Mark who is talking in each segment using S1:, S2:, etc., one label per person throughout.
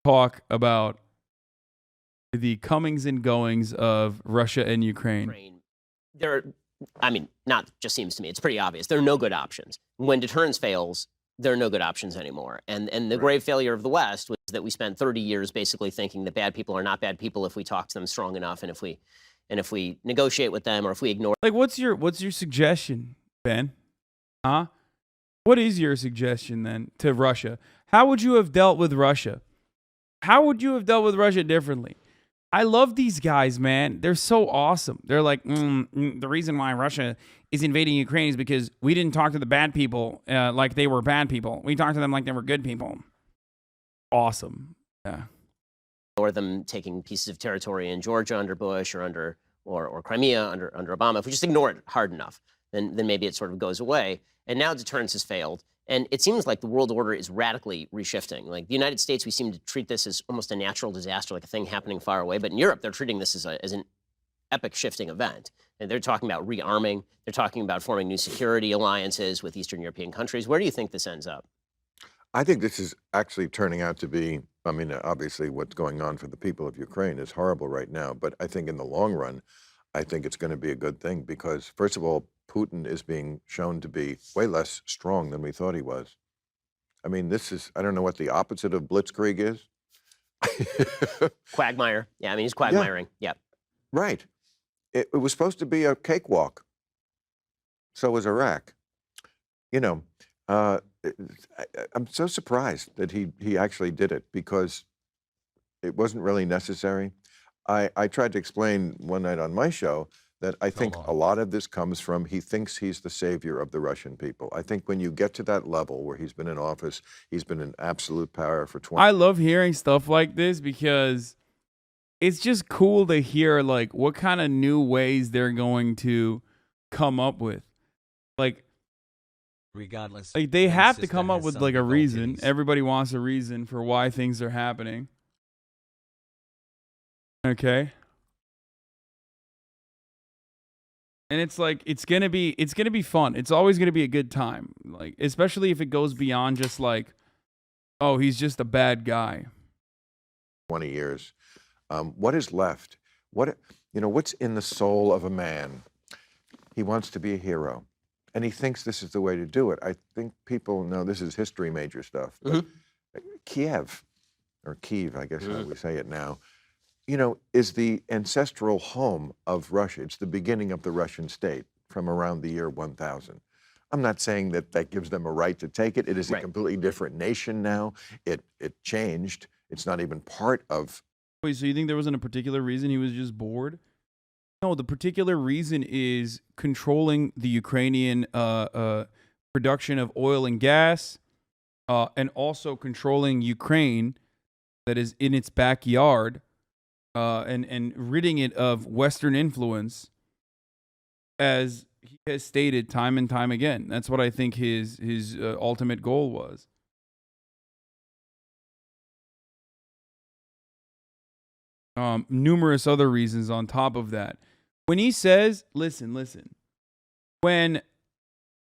S1: talk about the comings and goings of Russia and Ukraine.
S2: There, I mean, not just seems to me, it's pretty obvious. There are no good options. When deterrence fails, there are no good options anymore. And the grave failure of the West was that we spent 30 years basically thinking that bad people are not bad people if we talk to them strong enough, and if we negotiate with them, or if we ignore.
S1: Like, what's your suggestion, Ben? Huh? What is your suggestion then to Russia? How would you have dealt with Russia? How would you have dealt with Russia differently? I love these guys, man. They're so awesome. They're like, the reason why Russia is invading Ukraine is because we didn't talk to the bad people like they were bad people. We talked to them like they were good people. Awesome. Yeah.
S2: Or them taking pieces of territory in Georgia under Bush, or Crimea under Obama. If we just ignore it hard enough, then maybe it sort of goes away. And now deterrence has failed. And it seems like the world order is radically reshifting. Like the United States, we seem to treat this as almost a natural disaster, like a thing happening far away. But in Europe, they're treating this as an epic shifting event. And they're talking about rearming. They're talking about forming new security alliances with Eastern European countries. Where do you think this ends up?
S3: I think this is actually turning out to be, I mean, obviously what's going on for the people of Ukraine is horrible right now, but I think in the long run, I think it's going to be a good thing because, first of all, Putin is being shown to be way less strong than we thought he was. I mean, this is, I don't know what the opposite of blitzkrieg is.
S2: Quagmire. Yeah, I mean, he's quagmiring. Yeah.
S3: Right. It was supposed to be a cakewalk. So was Iraq. You know, I'm so surprised that he actually did it because it wasn't really necessary. I tried to explain one night on my show that I think a lot of this comes from he thinks he's the savior of the Russian people. I think when you get to that level where he's been in office, he's been in absolute power for 20
S1: I love hearing stuff like this because it's just cool to hear like what kind of new ways they're going to come up with. Like,
S4: regardless.
S1: like they have to come up with like a reason. Everybody wants a reason for why things are happening. Okay. And it's like it's gonna be fun. It's always gonna be a good time. Like, especially if it goes beyond just like, oh, he's just a bad guy.
S3: 20 years. What is left? What's in the soul of a man? He wants to be a hero. And he thinks this is the way to do it. I think people know this is history major stuff. But Kiev, or Kiev, I guess how we say it now, is the ancestral home of Russia. It's the beginning of the Russian state from around the year 1000. I'm not saying that gives them a right to take it. It is a completely different nation now. It changed. It's not even part of.
S1: Wait, so you think there wasn't a particular reason he was just bored? No, the particular reason is controlling the Ukrainian production of oil and gas, and also controlling Ukraine that is in its backyard, and ridding it of Western influence, as he has stated time and time again. That's what I think his ultimate goal was. Numerous other reasons on top of that. When he says, listen, when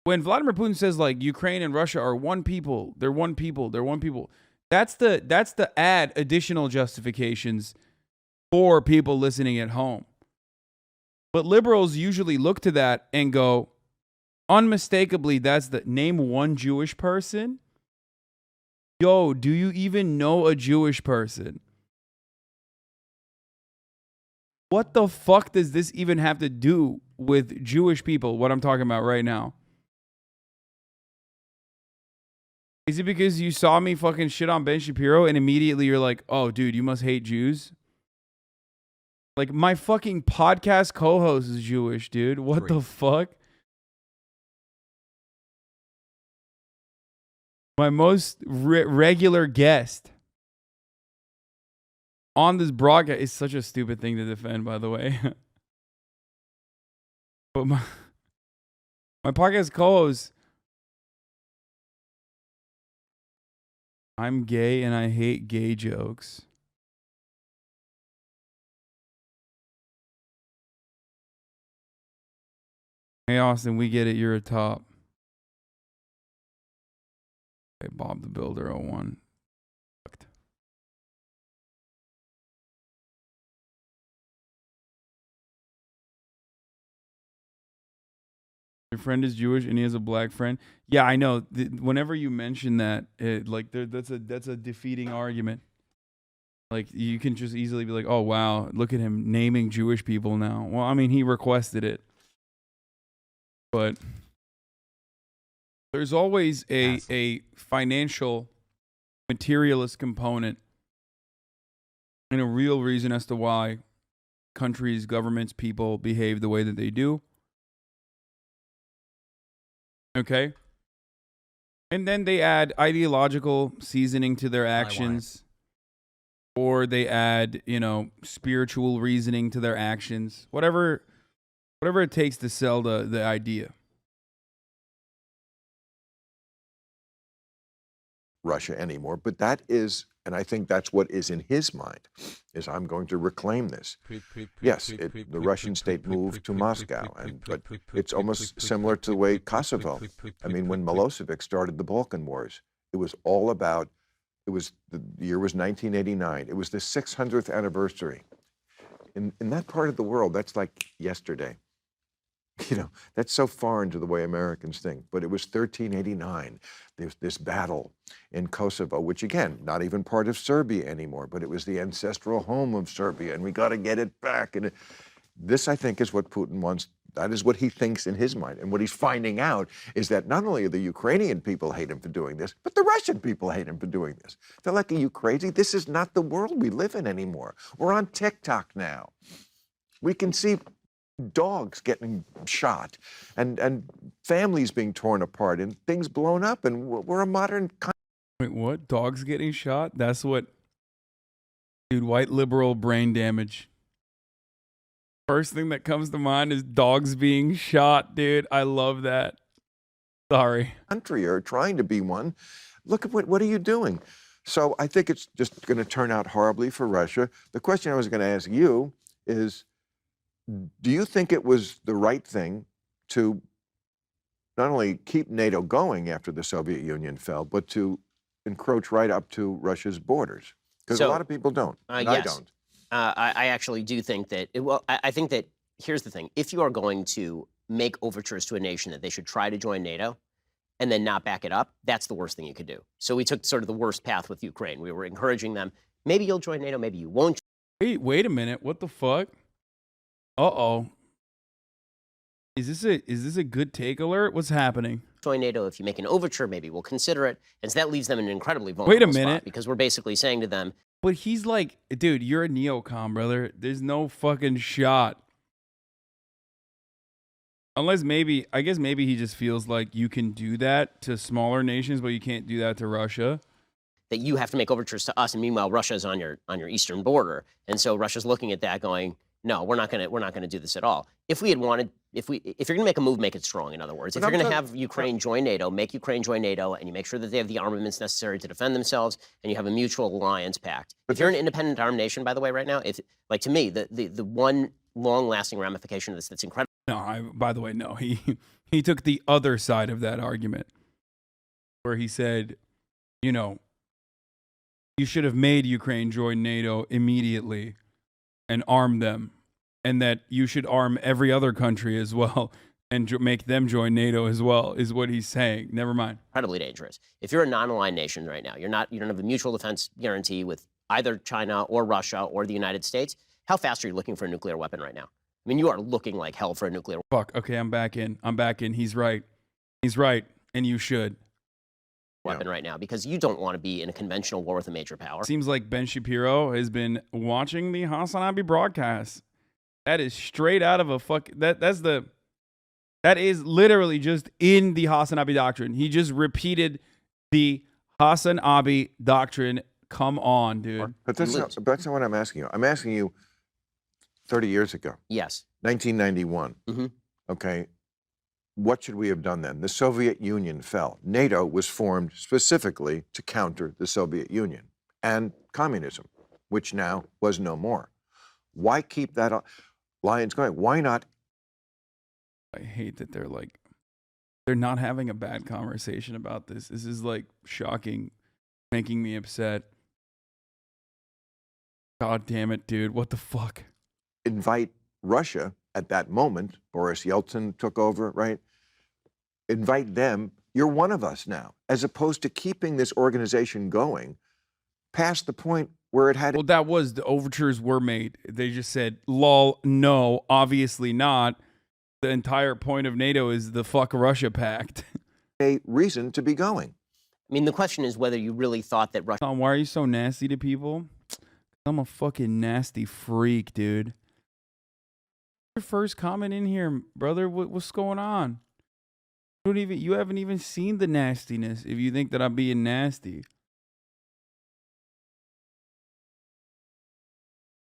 S1: Vladimir Putin says like Ukraine and Russia are one people, they're one people, they're one people. That's the add additional justifications for people listening at home. But liberals usually look to that and go, unmistakably, that's the name one Jewish person. Yo, do you even know a Jewish person? What the fuck does this even have to do with Jewish people, what I'm talking about right now? Is it because you saw me fucking shit on Ben Shapiro and immediately you're like, oh, dude, you must hate Jews? Like, my fucking podcast co-host is Jewish, dude. What the fuck? My most regular guest on this broadcast is such a stupid thing to defend, by the way. But my podcast co-host, I'm gay and I hate gay jokes. Hey, Austin, we get it. You're a top. Hey, Bob the Builder 01. friend is Jewish and he has a black friend. Yeah, I know. Whenever you mention that, that's a defeating argument. Like, you can just easily be like, oh, wow, look at him naming Jewish people now. Well, I mean, he requested it. But there's always a financial, materialist component and a real reason as to why countries, governments, people behave the way that they do. Okay? And then they add ideological seasoning to their actions. Or they add, spiritual reasoning to their actions. Whatever it takes to sell the idea.
S3: Russia anymore, but that is, and I think that's what is in his mind, is I'm going to reclaim this. Yes, the Russian state moved to Moscow, but it's almost similar to the way Kosovo. I mean, when Milosevic started the Balkan Wars, it was all about, the year was 1989. It was the 600th anniversary. In that part of the world, that's like yesterday. That's so foreign to the way Americans think. But it was 1389. There's this battle in Kosovo, which again, not even part of Serbia anymore, but it was the ancestral home of Serbia, and we got to get it back. And this, I think, is what Putin wants. That is what he thinks in his mind. And what he's finding out is that not only the Ukrainian people hate him for doing this, but the Russian people hate him for doing this. They're like, are you crazy? This is not the world we live in anymore. We're on TikTok now. We can see dogs getting shot and families being torn apart and things blown up, and we're a modern country.
S1: Wait, what? Dogs getting shot? That's what... Dude, white liberal brain damage. First thing that comes to mind is dogs being shot, dude. I love that. Sorry.
S3: Country or trying to be one. Look at what are you doing? So I think it's just going to turn out horribly for Russia. The question I was going to ask you is, do you think it was the right thing to not only keep NATO going after the Soviet Union fell, but to encroach right up to Russia's borders? Because a lot of people don't. And
S2: yes.
S3: I don't.
S2: I actually do think that, I think that, here's the thing. If you are going to make overtures to a nation that they should try to join NATO and then not back it up, that's the worst thing you could do. So we took sort of the worst path with Ukraine. We were encouraging them, maybe you'll join NATO, maybe you won't.
S1: Wait a minute. What the fuck? Uh-oh. Is this a good take alert? What's happening?
S2: Join NATO. If you make an overture, maybe we'll consider it. And so that leaves them in an incredibly vulnerable spot, because we're basically saying to them,
S1: but he's like, dude, you're a neocon, brother. There's no fucking shot. Unless I guess maybe he just feels like you can do that to smaller nations, but you can't do that to Russia.
S2: That you have to make overtures to us, and meanwhile Russia's on your eastern border, and so Russia's looking at that, going, no, we're not gonna do this at all. If we had wanted, if you're gonna make a move, make it strong. In other words, if you're gonna have Ukraine join NATO, make Ukraine join NATO, and you make sure that they have the armaments necessary to defend themselves, and you have a mutual alliance pact. If you're an independent armed nation, by the way, right now, like to me, the one long-lasting ramification of this that's incredible.
S1: No, by the way, no. He took the other side of that argument, where he said, you should have made Ukraine join NATO immediately and arm them, and that you should arm every other country as well and make them join NATO as well, is what he's saying. Never mind.
S2: Incredibly dangerous. If you're a non-aligned nation right now, you don't have a mutual defense guarantee with either China or Russia or the United States. How fast are you looking for a nuclear weapon right now? I mean, you are looking like hell for a nuclear weapon.
S1: Fuck. Okay, I'm back in. He's right. And you should.
S2: Weapon right now, because you don't want to be in a conventional war with a major power.
S1: Seems like Ben Shapiro has been watching the Hasanabi broadcast. That is straight out of a that is literally just in the Hasanabi doctrine. He just repeated the Hasanabi doctrine. Come on, dude.
S3: But that's not what I'm asking you. I'm asking you 30 years ago.
S2: Yes.
S3: 1991.
S2: Mm-hmm.
S3: Okay. What should we have done then? The Soviet Union fell. NATO was formed specifically to counter the Soviet Union and communism, which now was no more. Why keep that alliance going? Why not?
S1: I hate that they're not having a bad conversation about this. This is like shocking, making me upset. God damn it, dude. What the fuck?
S3: Invite Russia at that moment. Boris Yeltsin took over, right? invite them. You're one of us now, as opposed to keeping this organization going past the point where it had.
S1: Well, that was the overtures were made. They just said, lol, no, obviously not. The entire point of NATO is the fuck Russia pact.
S3: A reason to be going.
S2: I mean, the question is whether you really thought that Russia.
S1: Tom, why are you so nasty to people? I'm a fucking nasty freak, dude. Your first comment in here, brother. What's going on? You haven't even seen the nastiness if you think that I'm being nasty.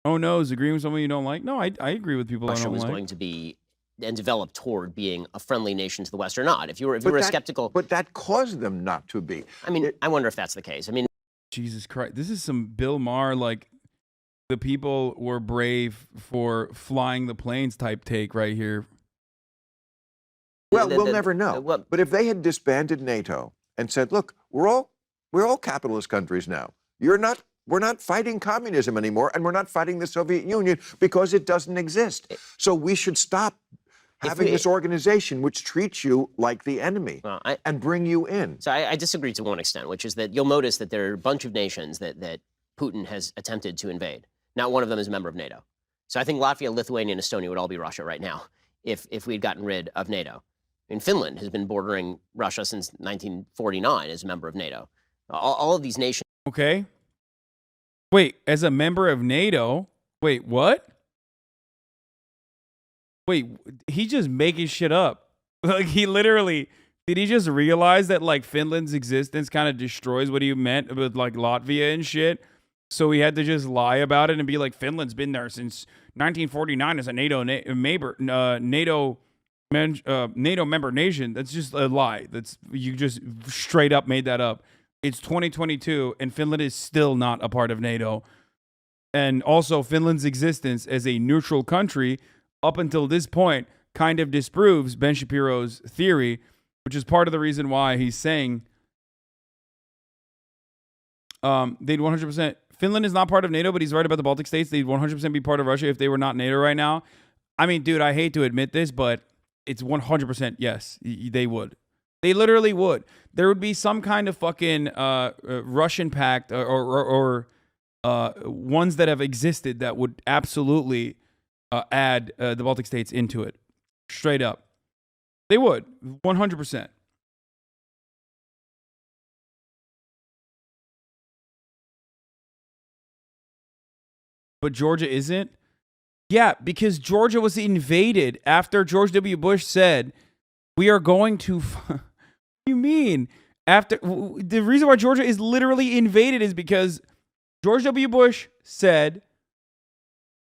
S1: Oh no, is agreeing with someone you don't like? No, I agree with people I
S2: Russia
S1: don't
S2: was
S1: like.
S2: going to be and develop toward being a friendly nation to the West or not. If you were a skeptical,
S3: but that caused them not to be.
S2: I mean, I wonder if that's the case. I mean,
S1: Jesus Christ, this is some Bill Maher, like the people were brave for flying the planes type take right here.
S3: Well, we'll never know. But if they had disbanded NATO and said, "Look, we're all capitalist countries now. We're not fighting communism anymore, and we're not fighting the Soviet Union because it doesn't exist. So we should stop having this organization which treats you like the enemy and bring you in."
S2: So I disagree to one extent, which is that you'll notice that there are a bunch of nations that Putin has attempted to invade. Not one of them is a member of NATO. So I think Latvia, Lithuania, and Estonia would all be Russia right now if we'd gotten rid of NATO. I mean, Finland has been bordering Russia since 1949 as a member of NATO. All of these nations.
S1: Okay. Wait, as a member of NATO? Wait, what? Wait, he just making shit up. Like, he literally, did he just realize that, like, Finland's existence kind of destroys what he meant with, like, Latvia and shit? So he had to just lie about it and be like, Finland's been there since 1949 as a NATO member nation. That's just a lie. You just straight up made that up. It's 2022 and Finland is still not a part of NATO. And also Finland's existence as a neutral country up until this point kind of disproves Ben Shapiro's theory, which is part of the reason why he's saying they'd 100%. Finland is not part of NATO, but he's right about the Baltic states. They'd 100% be part of Russia if they were not NATO right now. I mean, dude, I hate to admit this, but it's 100% yes, they would. They literally would. There would be some kind of fucking Russian pact or ones that have existed that would absolutely add the Baltic states into it. Straight up. They would. 100%. But Georgia isn't? Yeah, because Georgia was invaded after George W. Bush said, we are going to... What do you mean? After the reason why Georgia is literally invaded is because George W. Bush said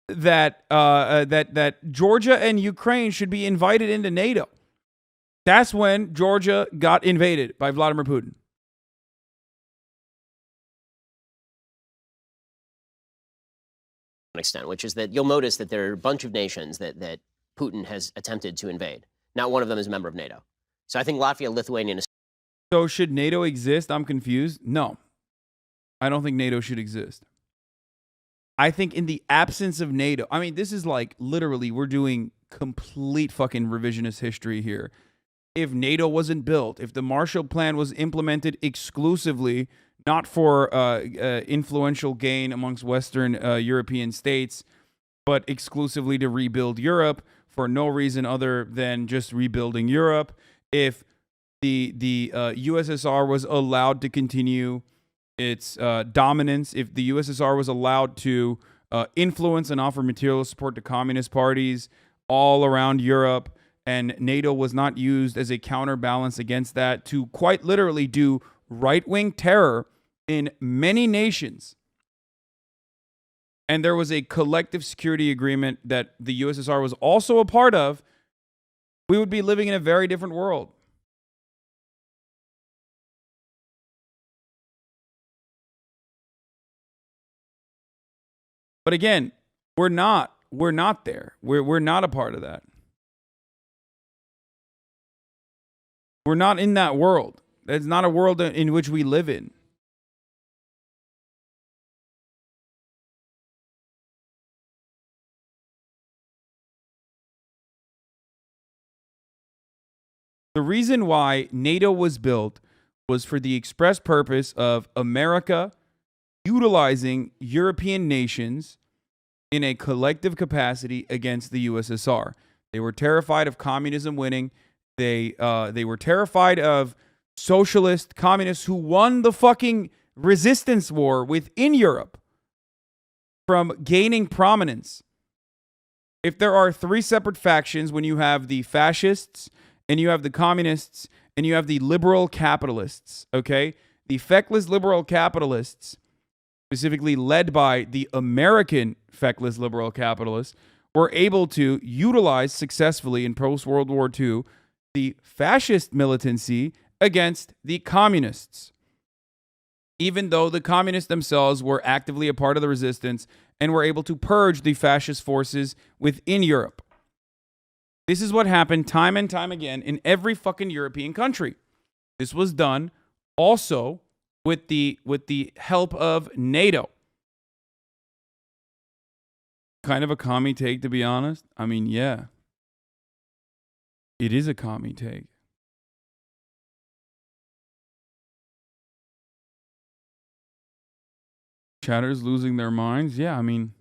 S1: that that Georgia and Ukraine should be invited into NATO. That's when Georgia got invaded by Vladimir Putin.
S2: Extent, which is that you'll notice that there are a bunch of nations that Putin has attempted to invade. Not one of them is a member of NATO. So I think Latvia, Lithuania, and
S1: So should NATO exist? I'm confused. No, I don't think NATO should exist. I think in the absence of NATO, I mean, this is like literally we're doing complete fucking revisionist history here. If NATO wasn't built, if the Marshall Plan was implemented exclusively not for influential gain amongst Western European states, but exclusively to rebuild Europe for no reason other than just rebuilding Europe. If the USSR was allowed to continue its dominance, if the USSR was allowed to influence and offer material support to communist parties all around Europe, and NATO was not used as a counterbalance against that to quite literally do right-wing terror in many nations, and there was a collective security agreement that the USSR was also a part of, we would be living in a very different world. But again, we're not there. We're not a part of that. We're not in that world. That's not a world in which we live in. The reason why NATO was built was for the express purpose of America utilizing European nations in a collective capacity against the USSR. They were terrified of communism winning. They were terrified of socialist communists who won the fucking resistance war within Europe from gaining prominence. If there are three separate factions, when you have the fascists and you have the communists and you have the liberal capitalists, okay? The feckless liberal capitalists, specifically led by the American feckless liberal capitalists, were able to utilize successfully in post-World War II the fascist militancy against the communists, even though the communists themselves were actively a part of the resistance and were able to purge the fascist forces within Europe. This is what happened time and time again in every fucking European country. This was done also with the help of NATO. Kind of a commie take, to be honest. I mean, yeah. It is a commie take. Chatters losing their minds? Yeah, I mean,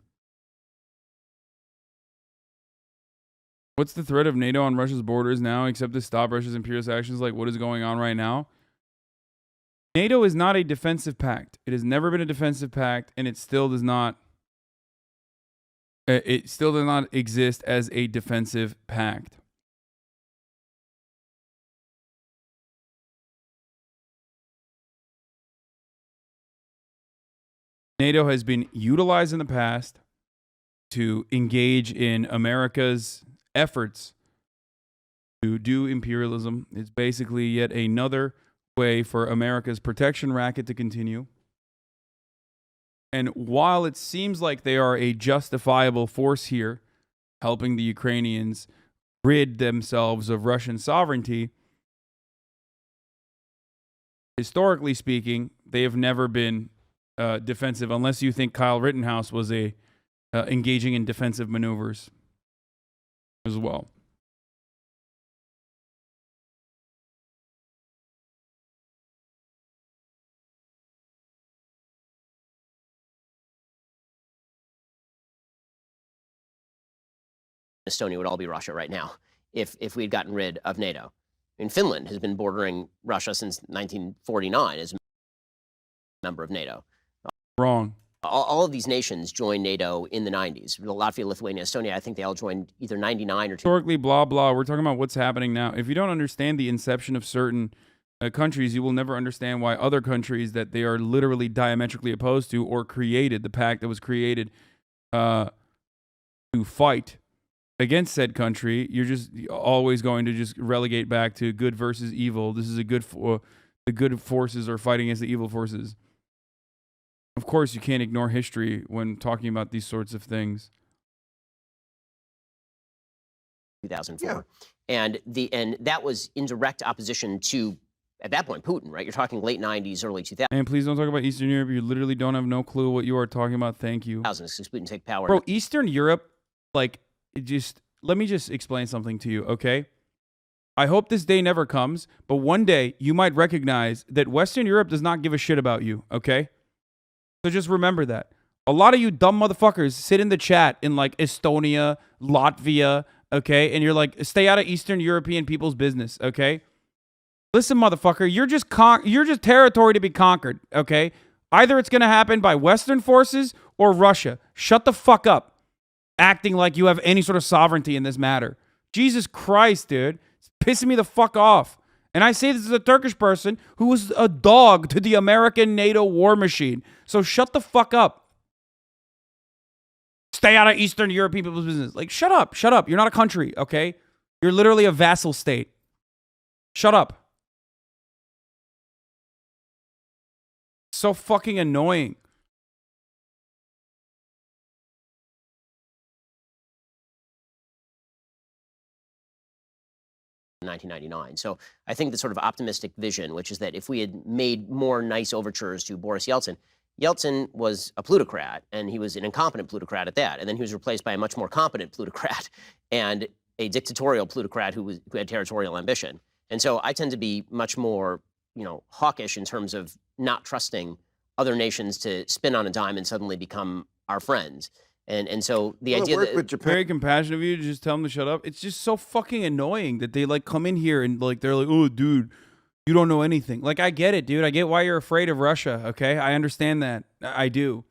S1: what's the threat of NATO on Russia's borders now except to stop Russia's imperialist actions? Like, what is going on right now? NATO is not a defensive pact. It has never been a defensive pact, and it still does not exist as a defensive pact. NATO has been utilized in the past to engage in America's efforts to do imperialism. It's basically yet another way for America's protection racket to continue. And while it seems like they are a justifiable force here, helping the Ukrainians rid themselves of Russian sovereignty, historically speaking, they have never been defensive, unless you think Kyle Rittenhouse was engaging in defensive maneuvers as well.
S2: Estonia would all be Russia right now if we'd gotten rid of NATO. I mean, Finland has been bordering Russia since 1949 as a member of NATO.
S1: Wrong.
S2: All of these nations joined NATO in the 90s. Latvia, Lithuania, Estonia, I think they all joined either 99 or 2.
S1: Historically, blah, blah. We're talking about what's happening now. If you don't understand the inception of certain countries, you will never understand why other countries that they are literally diametrically opposed to or created, the pact that was created to fight against said country, you're just always going to just relegate back to good versus evil. This is the good forces are fighting against the evil forces. Of course, you can't ignore history when talking about these sorts of things.
S2: 2004. Yeah. And that was in direct opposition to, at that point, Putin, right? You're talking late 90s, early 2000s.
S1: And please don't talk about Eastern Europe. You literally don't have no clue what you are talking about. Thank you.
S2: Since Putin take power.
S1: Bro, Eastern Europe, like, let me just explain something to you, okay? I hope this day never comes, but one day you might recognize that Western Europe does not give a shit about you, okay? So just remember that. A lot of you dumb motherfuckers sit in the chat in like Estonia, Latvia, okay? And you're like, stay out of Eastern European people's business, okay? Listen, motherfucker, you're just territory to be conquered, okay? Either it's going to happen by Western forces or Russia. Shut the fuck up. Acting like you have any sort of sovereignty in this matter. Jesus Christ, dude. It's pissing me the fuck off. And I say this as a Turkish person who was a dog to the American NATO war machine. So shut the fuck up. Stay out of Eastern European people's business. Like, shut up. Shut up. You're not a country, okay? You're literally a vassal state. Shut up. So fucking annoying.
S2: 1999. So I think the sort of optimistic vision, which is that if we had made more nice overtures to Boris Yeltsin, Yeltsin was a plutocrat, and he was an incompetent plutocrat at that. And then he was replaced by a much more competent plutocrat and a dictatorial plutocrat who had territorial ambition. And so I tend to be much more, hawkish in terms of not trusting other nations to spin on a dime and suddenly become our friends. And so the
S3: Well, it
S2: idea
S3: worked
S2: that
S3: with Japan.
S1: Very compassionate of you to just tell them to shut up. It's just so fucking annoying that they like come in here and like they're like, oh, dude, you don't know anything. Like, I get it, dude. I get why you're afraid of Russia. Okay, I understand that. I do.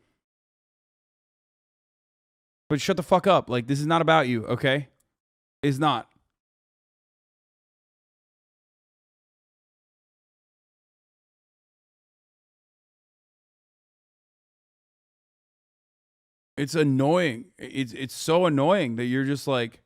S1: But shut the fuck up. Like, this is not about you. Okay, it's not. It's annoying. It's so annoying that you're just like,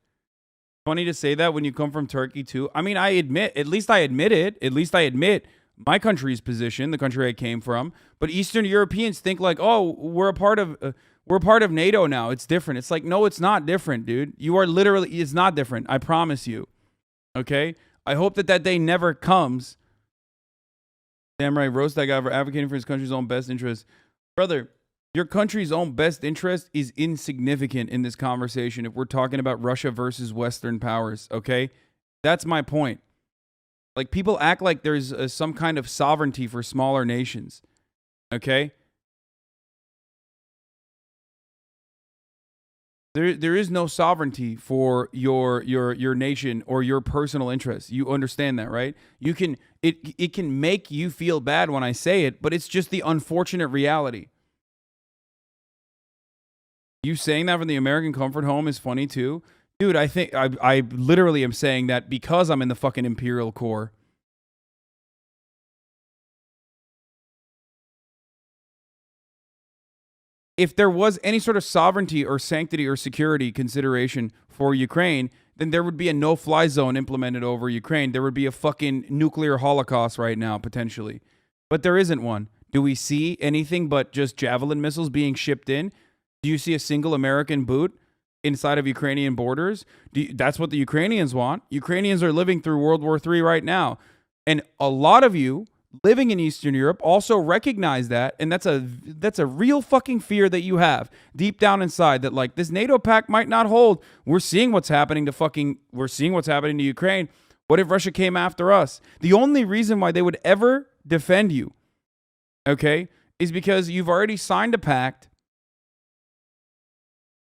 S1: funny to say that when you come from Turkey too. I mean, at least I admit it. At least I admit my country's position, the country I came from. But Eastern Europeans think like, oh, we're a part of NATO now. It's different. It's like, no, it's not different, dude. You are literally, it's not different. I promise you. Okay. I hope that day never comes. Damn right. Roast that guy for advocating for his country's own best interest, brother. Your country's own best interest is insignificant in this conversation if we're talking about Russia versus Western powers, okay? That's my point. Like, people act like there's some kind of sovereignty for smaller nations, okay? There is no sovereignty for your nation or your personal interests. You understand that, right? It can make you feel bad when I say it, but it's just the unfortunate reality. You saying that from the American comfort home is funny too. Dude, I think I literally am saying that because I'm in the fucking Imperial Corps. If there was any sort of sovereignty or sanctity or security consideration for Ukraine, then there would be a no-fly zone implemented over Ukraine. There would be a fucking nuclear holocaust right now, potentially. But there isn't one. Do we see anything but just Javelin missiles being shipped in? Do you see a single American boot inside of Ukrainian borders? That's what the Ukrainians want. Ukrainians are living through World War III right now. And a lot of you living in Eastern Europe also recognize that. And that's a real fucking fear that you have deep down inside that like this NATO pact might not hold. We're seeing what's happening to Ukraine. What if Russia came after us? The only reason why they would ever defend you, okay, is because you've already signed a pact.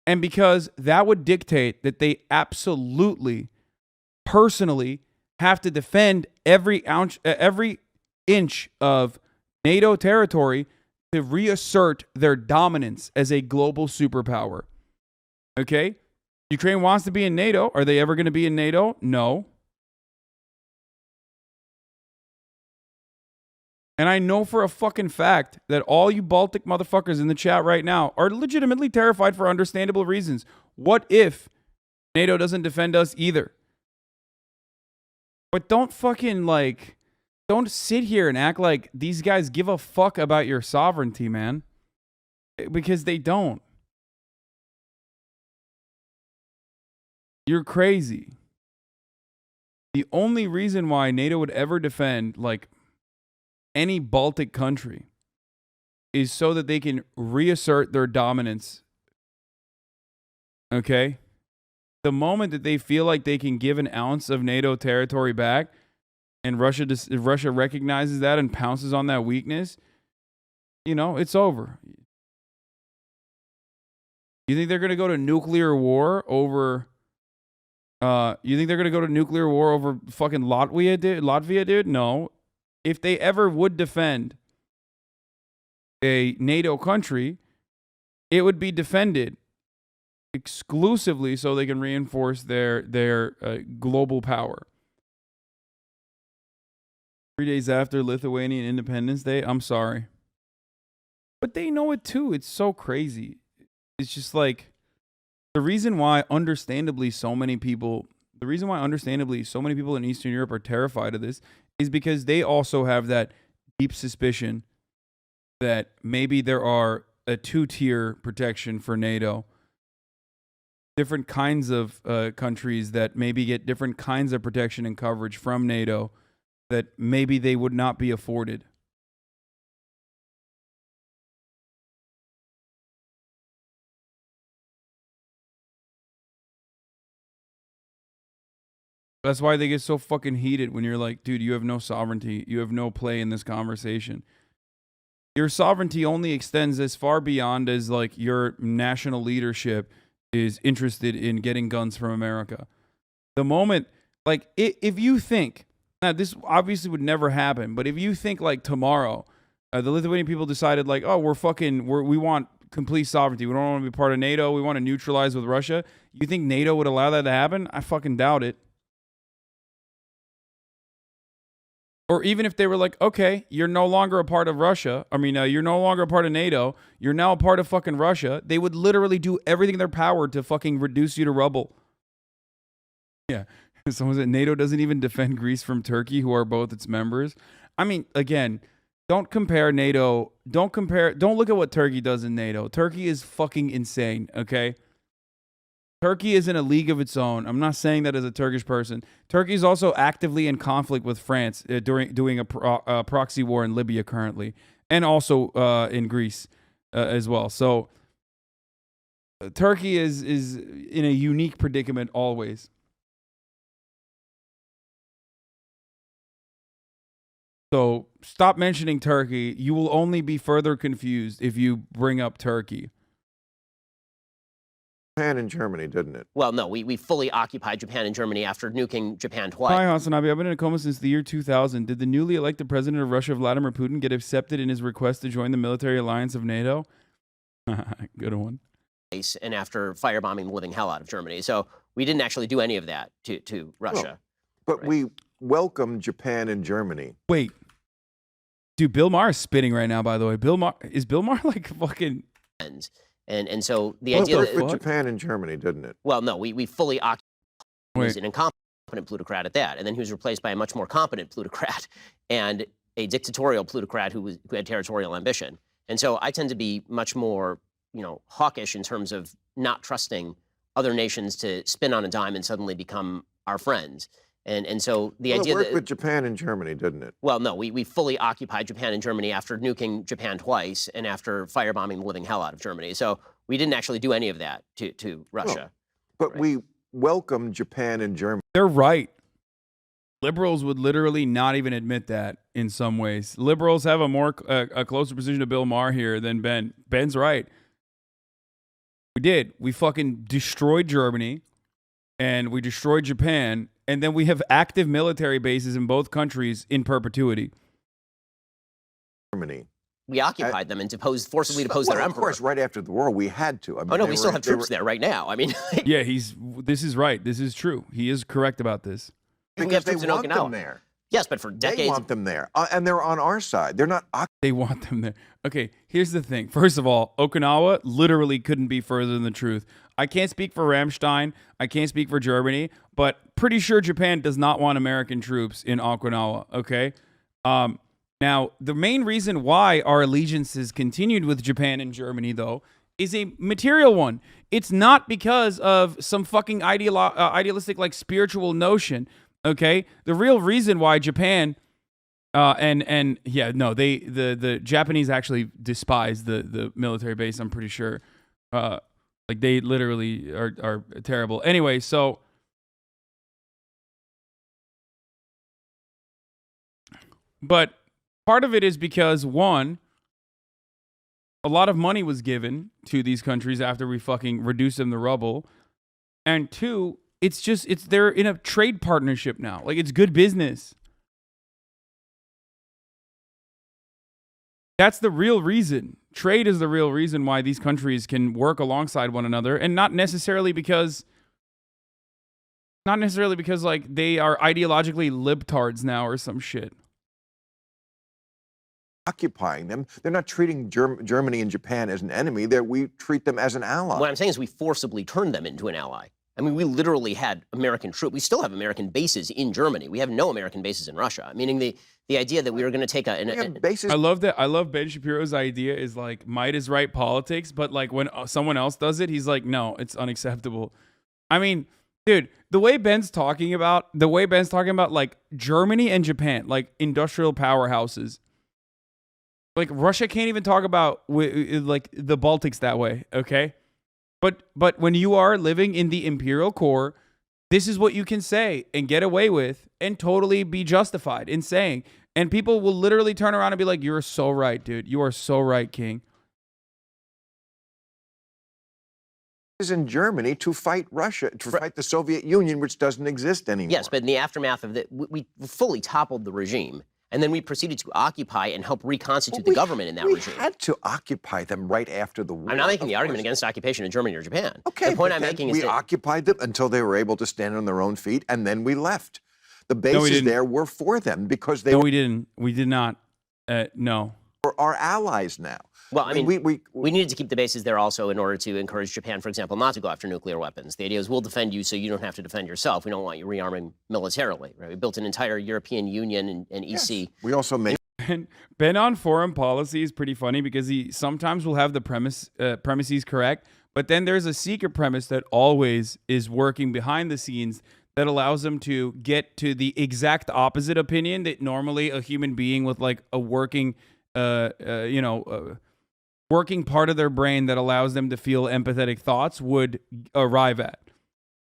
S1: And because that would dictate that they absolutely, personally have to defend every inch of NATO territory to reassert their dominance as a global superpower. Okay? Ukraine wants to be in NATO. Are they ever going to be in NATO? No. And I know for a fucking fact that all you Baltic motherfuckers in the chat right now are legitimately terrified for understandable reasons. What if NATO doesn't defend us either? But don't sit here and act like these guys give a fuck about your sovereignty, man. Because they don't. You're crazy. The only reason why NATO would ever defend, like, any Baltic country is so that they can reassert their dominance. Okay? The moment that they feel like they can give an ounce of NATO territory back and Russia recognizes that and pounces on that weakness, it's over. You think they're going to go to nuclear war over fucking Latvia, dude? No. If they ever would defend a NATO country, it would be defended exclusively so they can reinforce their global power. 3 days after Lithuanian Independence Day, I'm sorry. But they know it too. It's so crazy. It's just like the reason why understandably so many people in Eastern Europe are terrified of this is because they also have that deep suspicion that maybe there are a two-tier protection for NATO. Different kinds of countries that maybe get different kinds of protection and coverage from NATO that maybe they would not be afforded. That's why they get so fucking heated when you're like, dude, you have no sovereignty. You have no play in this conversation. Your sovereignty only extends as far beyond as like your national leadership is interested in getting guns from America. The moment, like, if you think, now this obviously would never happen, but if you think like tomorrow, the Lithuanian people decided like, oh, we want complete sovereignty. We don't want to be part of NATO. We want to neutralize with Russia. You think NATO would allow that to happen? I fucking doubt it. Or even if they were like, okay, you're no longer a part of Russia. I mean, you're no longer a part of NATO. You're now a part of fucking Russia. They would literally do everything in their power to fucking reduce you to rubble. Yeah. Someone said NATO doesn't even defend Greece from Turkey, who are both its members. I mean, again, don't compare NATO. Don't look at what Turkey does in NATO. Turkey is fucking insane, okay? Turkey is in a league of its own. I'm not saying that as a Turkish person. Turkey is also actively in conflict with France doing a proxy war in Libya currently, and also in Greece as well. So Turkey is in a unique predicament always. So stop mentioning Turkey. You will only be further confused if you bring up Turkey.
S3: Japan and Germany, didn't it?
S2: Well, no, we fully occupied Japan and Germany after nuking Japan twice.
S1: Hi, Hasanabi. I've been in a coma since the year 2000. Did the newly elected president of Russia, Vladimir Putin, get accepted in his request to join the military alliance of NATO? Good one.
S2: And after firebombing the living hell out of Germany. So we didn't actually do any of that to Russia.
S3: But
S2: Right.
S3: we welcomed Japan and Germany.
S1: Wait. Dude, Bill Maher is spitting right now, by the way. Is Bill Maher like fucking...
S2: And so the
S3: Well,
S2: idea
S3: it worked
S2: that...
S3: with Japan and Germany, didn't it?
S2: Well, no, we fully occupied. He was
S1: Wait.
S2: an incompetent plutocrat at that. And then he was replaced by a much more competent plutocrat and a dictatorial plutocrat who had territorial ambition. And so I tend to be much more, hawkish in terms of not trusting other nations to spin on a dime and suddenly become our friends. And so the idea
S3: It worked
S2: that...
S3: with Japan and Germany, didn't it?
S2: Well, no, we fully occupied Japan and Germany after nuking Japan twice and after firebombing the living hell out of Germany. So we didn't actually do any of that to Russia.
S3: But
S2: Right.
S3: we welcomed Japan and Germany.
S1: They're right. Liberals would literally not even admit that in some ways. Liberals have a closer position to Bill Maher here than Ben. Ben's right. We did. We fucking destroyed Germany and we destroyed Japan. And then we have active military bases in both countries in perpetuity.
S3: Germany.
S2: We occupied them and forcibly deposed their
S3: Well, of
S2: emperor.
S3: course, right after the war, we had to. I mean,
S2: Oh, no,
S3: they
S2: we still
S3: were-
S2: have
S3: they
S2: troops
S3: were-
S2: there right now. I mean,
S1: Yeah, this is right. This is true. He is correct about this.
S2: we
S3: Because
S2: have
S3: they
S2: troops in
S3: want
S2: Okinawa.
S3: them there.
S2: Yes, but for
S3: They
S2: decades...
S3: want them there. And they're on our side. They're not
S1: They want them there. Okay, here's the thing. First of all, Okinawa literally couldn't be further than the truth. I can't speak for Ramstein. I can't speak for Germany, but pretty sure Japan does not want American troops in Okinawa, okay? Now, the main reason why our allegiances continued with Japan and Germany, though, is a material one. It's not because of some fucking idealistic, like, spiritual notion, okay? The real reason why Japan... the Japanese actually despise the military base, I'm pretty sure. Like they literally are terrible. Anyway, so but part of it is because one, a lot of money was given to these countries after we fucking reduced them to rubble. And two, they're in a trade partnership now. Like it's good business. That's the real reason. Trade is the real reason why these countries can work alongside one another, and not necessarily because like they are ideologically libtards now or some shit.
S3: occupying them. They're not treating Germany and Japan as an enemy. We treat them as an ally.
S2: What I'm saying is we forcibly turned them into an ally. I mean, we literally had American troops. We still have American bases in Germany. We have no American bases in Russia. Meaning the idea that we were going to take
S3: bases.
S1: I love that. I love Ben Shapiro's idea is like might is right politics, but like when someone else does it, he's like, no, it's unacceptable. I mean, dude, the way Ben's talking about like Germany and Japan, like industrial powerhouses. Like Russia can't even talk about like the Baltics that way, okay? But when you are living in the imperial core, this is what you can say and get away with and totally be justified in saying. And people will literally turn around and be like, you're so right, dude. You are so right, King.
S3: Is in Germany to fight Russia, to fight the Soviet Union, which doesn't exist anymore.
S2: Yes, but in the aftermath of we fully toppled the regime, and then we proceeded to occupy and help reconstitute the government in that regime.
S3: We had to occupy them right after the war.
S2: I'm not making the argument against occupation in Germany or Japan.
S3: Okay,
S2: the point I'm making is
S3: we
S2: that
S3: occupied them until they were able to stand on their own feet, and then we left. The bases there were for them because they
S1: No, we didn't. We did not. No.
S3: were our allies now.
S2: Well, I mean,
S3: we
S2: needed to keep the bases there also in order to encourage Japan, for example, not to go after nuclear weapons. The idea is we'll defend you so you don't have to defend yourself. We don't want you rearming militarily. Right? We built an entire European Union and EC.
S3: Yes. We also made.
S1: And Ben on foreign policy is pretty funny because he sometimes will have the premises correct, but then there's a secret premise that always is working behind the scenes that allows him to get to the exact opposite opinion that normally a human being with like a working, working part of their brain that allows them to feel empathetic thoughts would arrive at.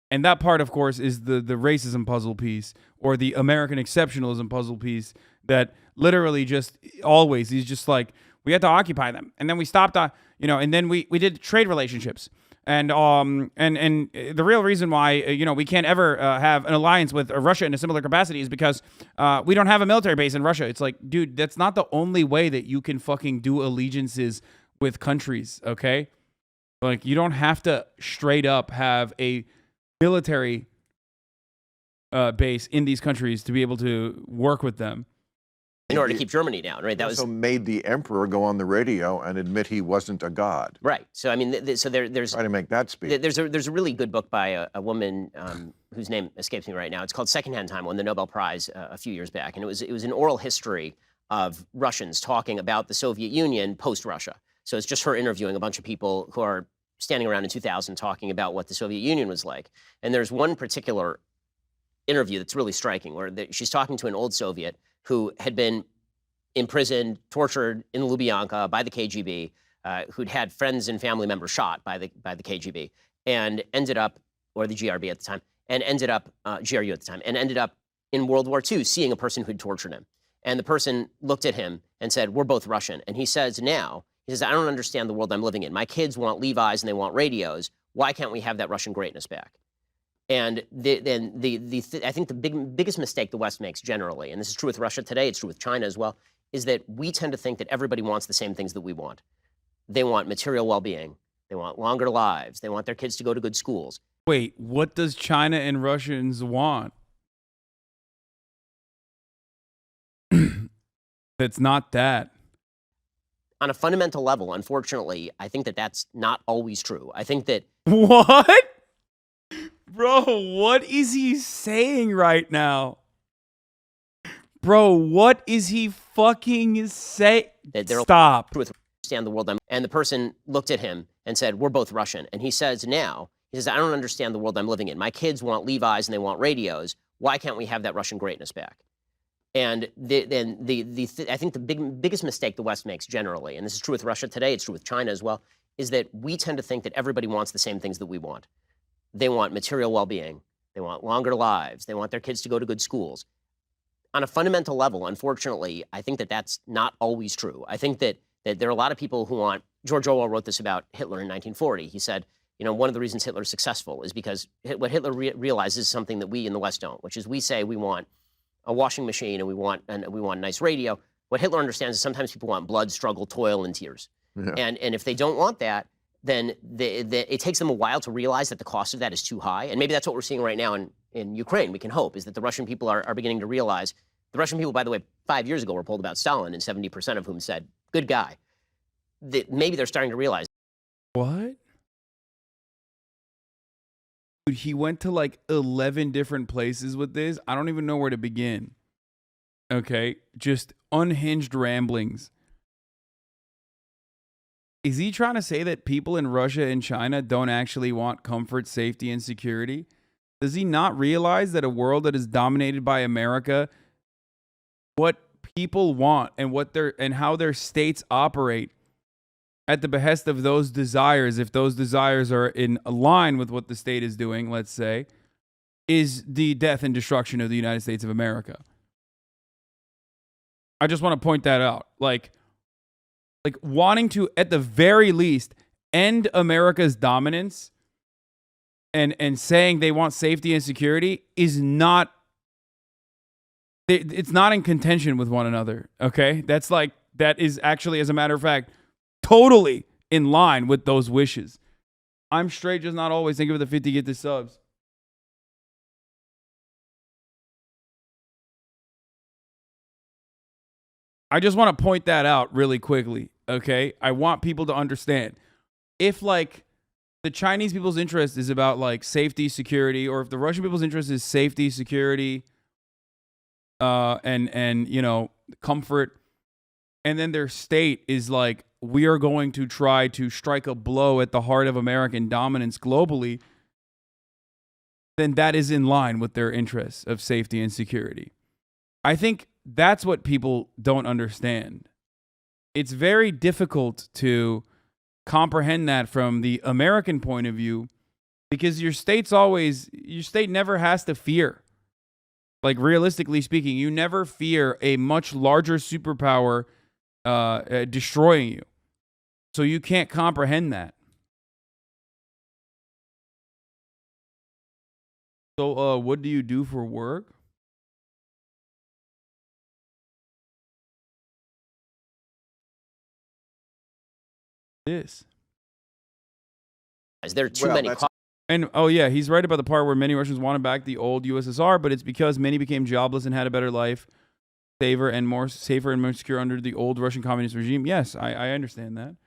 S1: And that part, of course, is the racism puzzle piece or the American exceptionalism puzzle piece that literally just always, he's just like, we had to occupy them. And then we stopped, and then we did trade relationships. And the real reason why, we can't ever have an alliance with Russia in a similar capacity is because we don't have a military base in Russia. It's like, dude, that's not the only way that you can fucking do allegiances with countries, okay? Like, you don't have to straight up have a military base in these countries to be able to work with them.
S2: In order to keep Germany down, right? That
S3: also
S2: was
S3: made the emperor go on the radio and admit he wasn't a god.
S2: Right. So I mean, so there's
S3: try to make that speak.
S2: There's a really good book by a woman whose name escapes me right now. It's called Secondhand Time, won the Nobel Prize a few years back, and it was an oral history of Russians talking about the Soviet Union post-Russia. So it's just her interviewing a bunch of people who are standing around in 2000 talking about what the Soviet Union was like. And there's one particular interview that's really striking where she's talking to an old Soviet who had been imprisoned, tortured in Lubyanka by the KGB, who'd had friends and family members shot by the KGB, and ended up, or the GRB at the time, and ended up, GRU at the time, and ended up in World War II seeing a person who'd tortured him. And the person looked at him and said, "We're both Russian." And he says, "I don't understand the world I'm living in. My kids want Levi's and they want radios. Why can't we have that Russian greatness back?" And I think the biggest mistake the West makes generally, and this is true with Russia today, it's true with China as well, is that we tend to think that everybody wants the same things that we want. They want material well-being. They want longer lives. They want their kids to go to good schools.
S1: Wait, what does China and Russians want? That's not that.
S2: On a fundamental level, unfortunately, I think that that's not always true. I think that...
S1: What? Bro, what is he saying right now? Bro, what is he fucking saying? Stop.
S2: Understand the world and the person looked at him and said, "We're both Russian." And he says, "I don't understand the world I'm living in. My kids want Levi's and they want radios. Why can't we have that Russian greatness back?" And I think the biggest mistake the West makes generally, and this is true with Russia today, it's true with China as well, is that we tend to think that everybody wants the same things that we want. They want material well-being. They want longer lives. They want their kids to go to good schools. On a fundamental level, unfortunately, I think that that's not always true. I think that there are a lot of people who want... George Orwell wrote this about Hitler in 1940. He said, one of the reasons Hitler's successful is because what Hitler realizes is something that we in the West don't, which is we say we want a washing machine and we want a nice radio. What Hitler understands is sometimes people want blood, struggle, toil, and tears. Yeah. And if they don't want that, then it takes them a while to realize that the cost of that is too high. And maybe that's what we're seeing right now in Ukraine. We can hope is that the Russian people are beginning to realize. The Russian people, by the way, 5 years ago were polled about Stalin, and 70% of whom said, "Good guy." That maybe they're starting to realize.
S1: What? Dude, he went to like 11 different places with this. I don't even know where to begin. Okay, just unhinged ramblings. Is he trying to say that people in Russia and China don't actually want comfort, safety, and security? Does he not realize that a world that is dominated by America, what people want and how their states operate at the behest of those desires, if those desires are in line with what the state is doing, let's say, is the death and destruction of the United States of America. I just want to point that out. Like wanting to, at the very least, end America's dominance and saying they want safety and security is not, it's not in contention with one another, okay? That is actually, as a matter of fact, totally in line with those wishes. I'm straight, just not always. Thank you for the 50 get the subs. I just want to point that out really quickly, okay? I want people to understand. If, like, the Chinese people's interest is about, like, safety, security, or if the Russian people's interest is safety, security, and you know, comfort, and then their state is like, we are going to try to strike a blow at the heart of American dominance globally, then that is in line with their interests of safety and security. I think that's what people don't understand. It's very difficult to comprehend that from the American point of view because your state never has to fear. Like, realistically speaking, you never fear a much larger superpower destroying you. So you can't comprehend that. So, what do you do for work? This.
S2: There are too many.
S1: And oh yeah, he's right about the part where many Russians wanted back the old USSR, but it's because many became jobless and had a better life, safer and more secure under the old Russian communist regime. Yes, I understand that,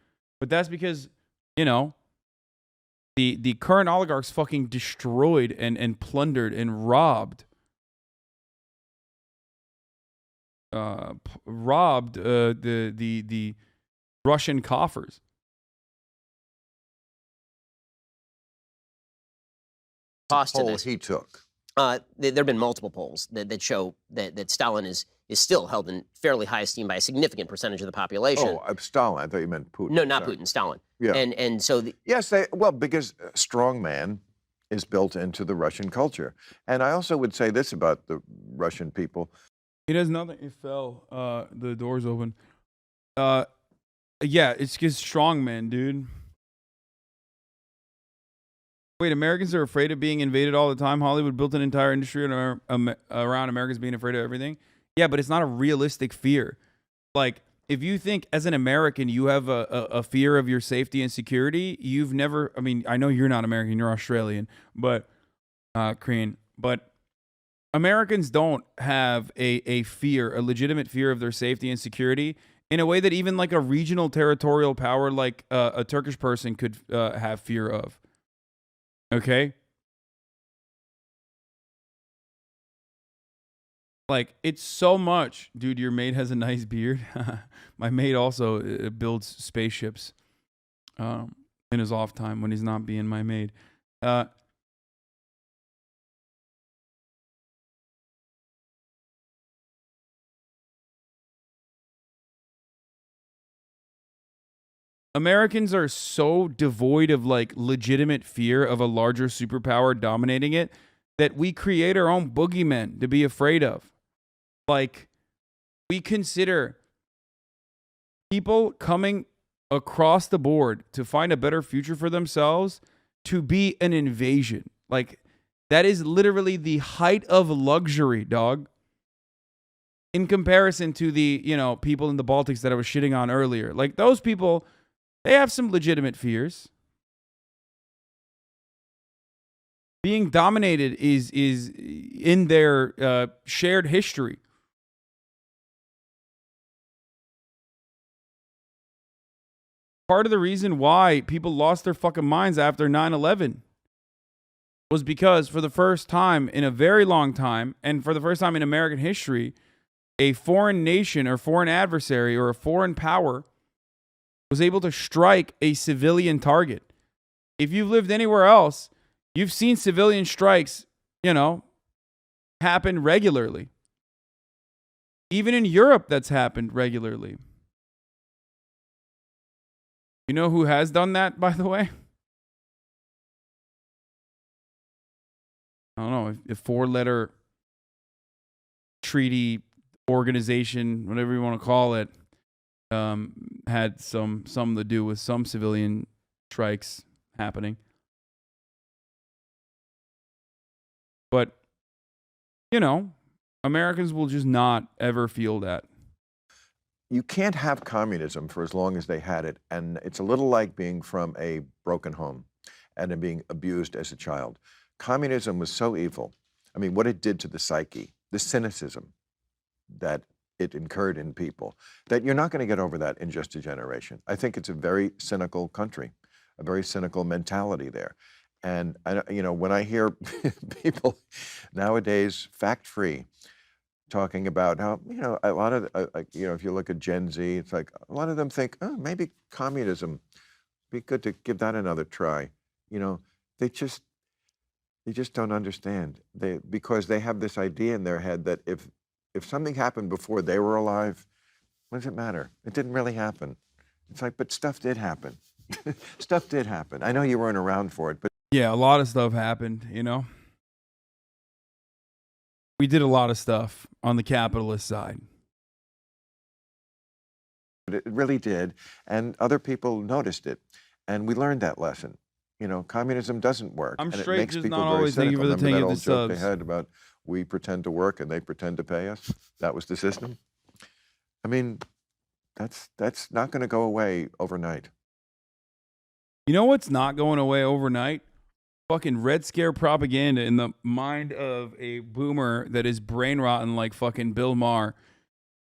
S1: but that's because, you know, the current oligarchs fucking destroyed and plundered and robbed the Russian coffers.
S2: Cost to
S3: Poll
S2: this.
S3: he took.
S2: There have been multiple polls that show that Stalin is still held in fairly high esteem by a significant percentage of the population.
S3: Oh, Stalin. I thought you meant Putin.
S2: No, not
S3: Sorry.
S2: Putin, Stalin.
S3: Yeah.
S2: And so
S3: Yes, because strong man is built into the Russian culture. And I also would say this about the Russian people.
S1: It has nothing. It fell. The door's open. Yeah, it's just strongman, dude. Wait, Americans are afraid of being invaded all the time. Hollywood built an entire industry around Americans being afraid of everything. Yeah, but it's not a realistic fear. Like, if you think as an American you have a fear of your safety and security, you've never, I mean, I know you're not American, you're Australian, but Korean, but Americans don't have a fear, a legitimate fear of their safety and security in a way that even like a regional territorial power like a Turkish person could have fear of. Okay? Like, it's so much. Dude, your maid has a nice beard. My maid also builds spaceships in his off time when he's not being my maid. Americans are so devoid of like legitimate fear of a larger superpower dominating it that we create our own boogeymen to be afraid of. Like, we consider people coming across the board to find a better future for themselves to be an invasion. Like, that is literally the height of luxury, dog. In comparison to the, you know, people in the Baltics that I was shitting on earlier. Like, those people, they have some legitimate fears. Being dominated is in their shared history. Part of the reason why people lost their fucking minds after 9/11 was because for the first time in a very long time, and for the first time in American history, a foreign nation or foreign adversary or a foreign power was able to strike a civilian target. If you've lived anywhere else, you've seen civilian strikes, you know, happen regularly. Even in Europe, that's happened regularly. You know who has done that, by the way? I don't know, if four-letter treaty organization, whatever you want to call it, had something to do with some civilian strikes happening. But, Americans will just not ever feel that.
S3: You can't have communism for as long as they had it, and it's a little like being from a broken home and then being abused as a child. Communism was so evil. I mean, what it did to the psyche, the cynicism that it incurred in people, that you're not going to get over that in just a generation. I think it's a very cynical country, a very cynical mentality there. And, when I hear people nowadays, fact-free, talking about how, a lot of, if you look at Gen Z, it's like a lot of them think, oh, maybe communism, be good to give that another try. They just don't understand. Because they have this idea in their head that if something happened before they were alive, what does it matter? It didn't really happen. It's like, but stuff did happen. Stuff did happen. I know you weren't around for it, but
S1: Yeah, a lot of stuff happened, We did a lot of stuff on the capitalist side.
S3: it really did. And other people noticed it. And we learned that lesson. Communism doesn't work.
S1: I'm
S3: and
S1: straight,
S3: it makes
S1: just
S3: people
S1: not
S3: very
S1: always. Thank you
S3: cynical.
S1: for the
S3: Remember
S1: 10
S3: that
S1: of the
S3: old joke they
S1: subs.
S3: had about we pretend to work and they pretend to pay us? That was the system. I mean, that's not going to go away overnight.
S1: You know what's not going away overnight? Fucking Red Scare propaganda in the mind of a boomer that is brain rotten like fucking Bill Maher.